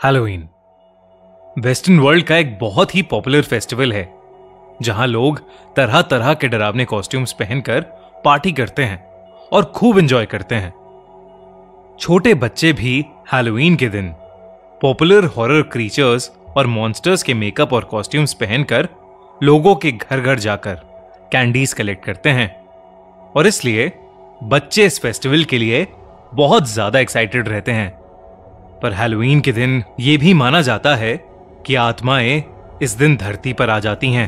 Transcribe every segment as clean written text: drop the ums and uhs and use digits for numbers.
Halloween western world का एक बहुत ही पॉपुलर फेस्टिवल है जहां लोग तरह तरह के डरावने कॉस्ट्यूम्स पहनकर पार्टी करते हैं और खूब एंजॉय करते हैं। छोटे बच्चे भी हैलोवीन के दिन पॉपुलर हॉरर क्रीचर्स और मॉन्स्टर्स के मेकअप और कॉस्ट्यूम्स पहनकर लोगों के घर घर जाकर कैंडीज कलेक्ट करते हैं और इसलिए बच्चे इस फेस्टिवल के लिए बहुत ज्यादा एक्साइटेड रहते हैं। पर हैलोवीन के दिन यह भी माना जाता है कि आत्माएं इस दिन धरती पर आ जाती हैं।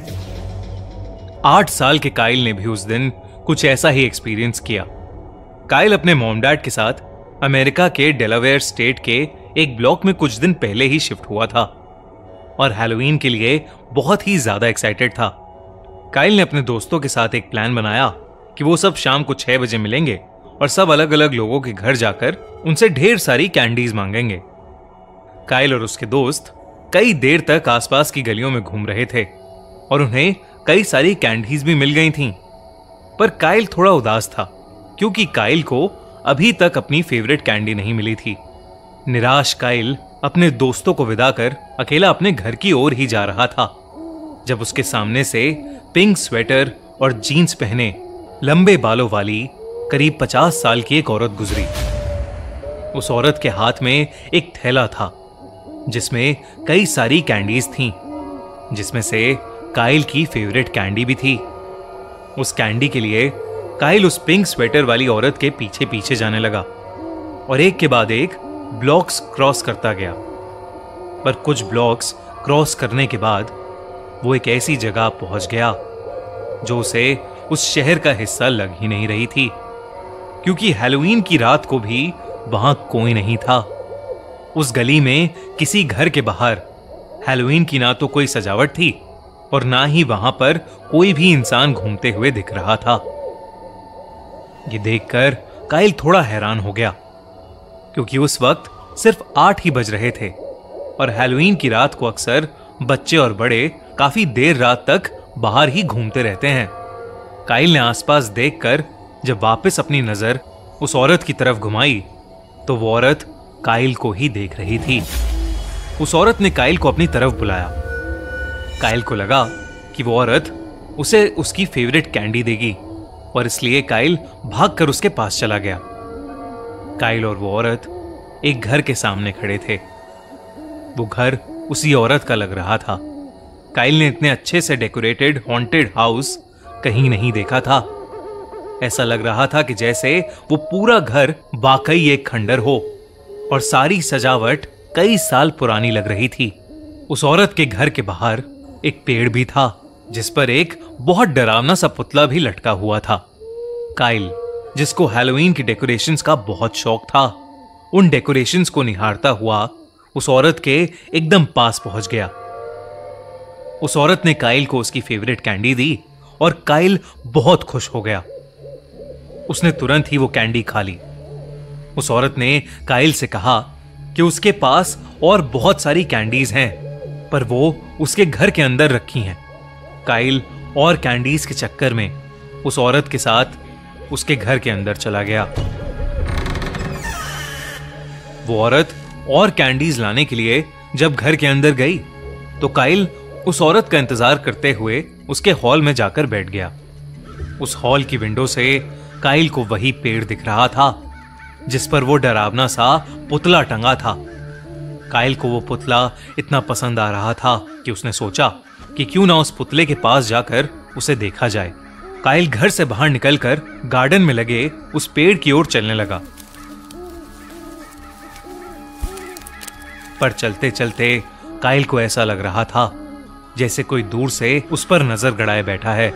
8 साल के काइल ने भी उस दिन कुछ ऐसा ही एक्सपीरियंस किया। काइल अपने मॉम डैड के साथ अमेरिका के डेलावेयर स्टेट के एक ब्लॉक में कुछ दिन पहले ही शिफ्ट हुआ था और हैलोवीन के लिए बहुत ही ज्यादा एक्साइटेड था। काइल ने अपने दोस्तों के साथ एक प्लान बनाया कि वो सब शाम को 6 बजे मिलेंगे और सब अलग अलग लोगों के घर जाकर उनसे ढेर सारी कैंडीज मांगेंगे। काइल और उसके दोस्त कई देर तक आसपास की गलियों में घूम रहे थे और उन्हें कई सारी कैंडीज भी मिल गई थीं। पर काइल थोड़ा उदास था क्योंकि काइल को अभी तक अपनी फेवरेट कैंडी नहीं मिली थी। निराश काइल अपने दोस्तों को विदा कर अकेला अपने घर की ओर ही जा रहा था जब उसके सामने से पिंक स्वेटर और जीन्स पहने लंबे बालों वाली करीब 50 साल की एक औरत गुजरी। उस औरत के हाथ में एक थैला था जिसमें कई सारी कैंडीज थीं, जिसमें से काइल की फेवरेट कैंडी भी थी। उस कैंडी के लिए काइल उस पिंक स्वेटर वाली औरत के पीछे पीछे जाने लगा और एक के बाद एक ब्लॉक्स क्रॉस करता गया। पर कुछ ब्लॉक्स क्रॉस करने के बाद वो एक ऐसी जगह पहुंच गया जो उसे उस शहर का हिस्सा लग ही नहीं रही थी, क्योंकि हैलोवीन की रात को भी वहां कोई नहीं था। उस गली में किसी घर के बाहर हैलोवीन की ना तो कोई सजावट थी और ना ही वहां पर कोई भी इंसान घूमते हुए दिख रहा था। ये देखकर काइल थोड़ा हैरान हो गया क्योंकि उस वक्त सिर्फ 8 ही बज रहे थे और हैलोवीन की रात को अक्सर बच्चे और बड़े काफी देर रात तक बाहर ही घूमते रहते हैं। काइल ने आसपास देखकर जब वापस अपनी नजर उस औरत की तरफ घुमाई तो वो औरत काइल को ही देख रही थी। उस औरत ने काइल को अपनी तरफ बुलाया। काइल को लगा कि वो औरत उसे उसकी फेवरेट कैंडी देगी और इसलिए काइल भागकर उसके पास चला गया। काइल और वो औरत एक घर के सामने खड़े थे। वो घर उसी औरत का लग रहा था। काइल ने इतने अच्छे से डेकोरेटेड हॉन्टेड हाउस कहीं नहीं देखा था। ऐसा लग रहा था कि जैसे वो पूरा घर वाकई एक खंडर हो और सारी सजावट कई साल पुरानी लग रही थी। उस औरत के घर के बाहर एक पेड़ भी था जिस पर एक बहुत डरावना सा पुतला भी लटका हुआ था। काइल, जिसको हैलोवीन की डेकोरेशंस का बहुत शौक था, उन डेकोरेशंस को निहारता हुआ उस औरत के एकदम पास पहुंच गया। उस औरत ने काइल को उसकी फेवरेट कैंडी दी और काइल बहुत खुश हो गया। उसने तुरंत ही वो कैंडी खा ली। उस औरत ने काइल से कहा कि उसके पास और बहुत सारी कैंडीज हैं पर वो उसके घर के अंदर रखी हैं। काइल और कैंडीज के चक्कर में उस औरत के साथ उसके घर के अंदर चला गया। वो औरत और कैंडीज लाने के लिए जब घर के अंदर गई तो काइल उस औरत का इंतजार करते हुए उसके हॉल में जाकर बैठ गया। उस हॉल की विंडो से काइल को वही पेड़ दिख रहा था जिस पर वो डरावना सा पुतला टंगा था। काइल को वो पुतला इतना पसंद आ रहा था कि उसने सोचा कि क्यों ना उस पुतले के पास जाकर उसे देखा जाए। काइल घर से बाहर निकलकर गार्डन में लगे उस पेड़ की ओर चलने लगा। पर चलते चलते काइल को ऐसा लग रहा था जैसे कोई दूर से उस पर नजर गड़ाए बैठा है।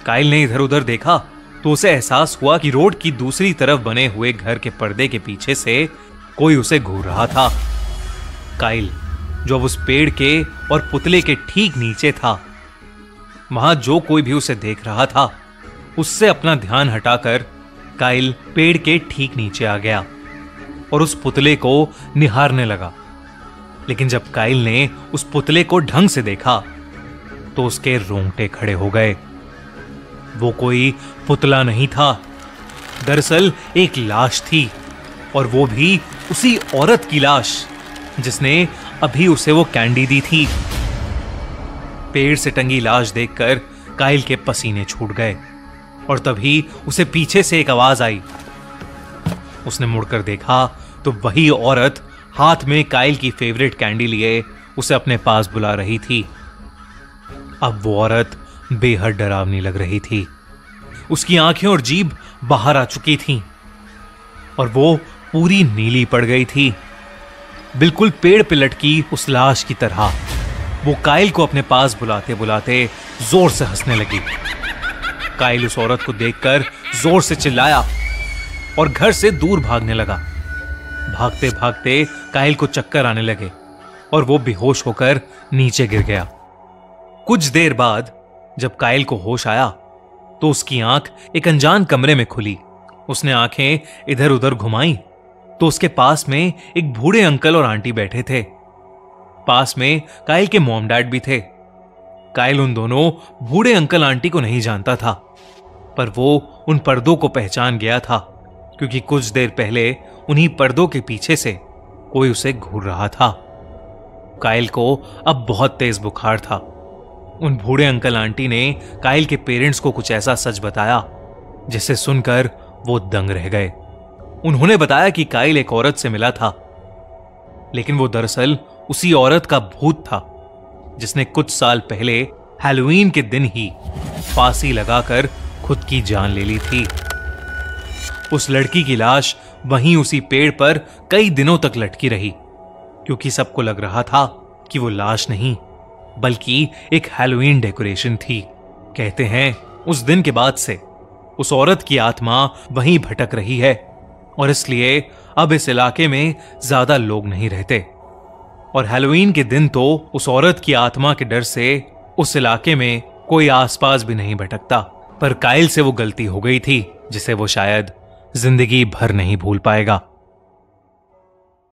काइल ने इधर उधर देखा तो उसे एहसास हुआ कि रोड की दूसरी तरफ बने हुए घर के पर्दे के पीछे से कोई उसे घूर रहा था। काइल, जो अब उस पेड़ के और पुतले के ठीक नीचे था, वहां जो कोई भी उसे देख रहा था उससे अपना ध्यान हटाकर काइल पेड़ के ठीक नीचे आ गया और उस पुतले को निहारने लगा। लेकिन जब काइल ने उस पुतले को ढंग से देखा तो उसके रोंगटे खड़े हो गए। वो कोई पुतला नहीं था, दरअसल एक लाश थी और वो भी उसी औरत की लाश जिसने अभी उसे वो कैंडी दी थी। पेड़ से टंगी लाश देखकर काइल के पसीने छूट गए और तभी उसे पीछे से एक आवाज आई। उसने मुड़कर देखा तो वही औरत हाथ में काइल की फेवरेट कैंडी लिए उसे अपने पास बुला रही थी। अब वो औरत बेहद डरावनी लग रही थी। उसकी आंखें और जीभ बाहर आ चुकी थीं और वो पूरी नीली पड़ गई थी, बिल्कुल पेड़ पे लटकी उस लाश की तरह। वो काइल को अपने पास बुलाते बुलाते जोर से हंसने लगी। काइल उस औरत को देखकर जोर से चिल्लाया और घर से दूर भागने लगा। भागते भागते काइल को चक्कर आने लगे और वो बेहोश होकर नीचे गिर गया। कुछ देर बाद जब काइल को होश आया तो उसकी आंख एक अनजान कमरे में खुली। उसने आंखें इधर उधर घुमाई तो उसके पास में एक बूढ़े अंकल और आंटी बैठे थे। पास में काइल के मॉम डैड भी थे। काइल उन दोनों बूढ़े अंकल आंटी को नहीं जानता था, पर वो उन पर्दों को पहचान गया था क्योंकि कुछ देर पहले उन्हीं पर्दों के पीछे से कोई उसे घूर रहा था। काइल को अब बहुत तेज बुखार था। उन बूढ़े अंकल आंटी ने काइल के पेरेंट्स को कुछ ऐसा सच बताया जिसे सुनकर वो दंग रह गए। उन्होंने बताया कि काइल एक औरत से मिला था, लेकिन वो दरअसल उसी औरत का भूत था जिसने कुछ साल पहले हैलोवीन के दिन ही फांसी लगाकर खुद की जान ले ली थी। उस लड़की की लाश वहीं उसी पेड़ पर कई दिनों तक लटकी रही क्योंकि सबको लग रहा था कि वो लाश नहीं बल्कि एक हैलोवीन डेकोरेशन थी। कहते हैं उस दिन के बाद से उस औरत की आत्मा वहीं भटक रही है और इसलिए अब इस इलाके में ज्यादा लोग नहीं रहते। और हैलोवीन के दिन तो उस औरत की आत्मा के डर से उस इलाके में कोई आसपास भी नहीं भटकता। पर काइल से वो गलती हो गई थी जिसे वो शायद जिंदगी भर नहीं भूल पाएगा।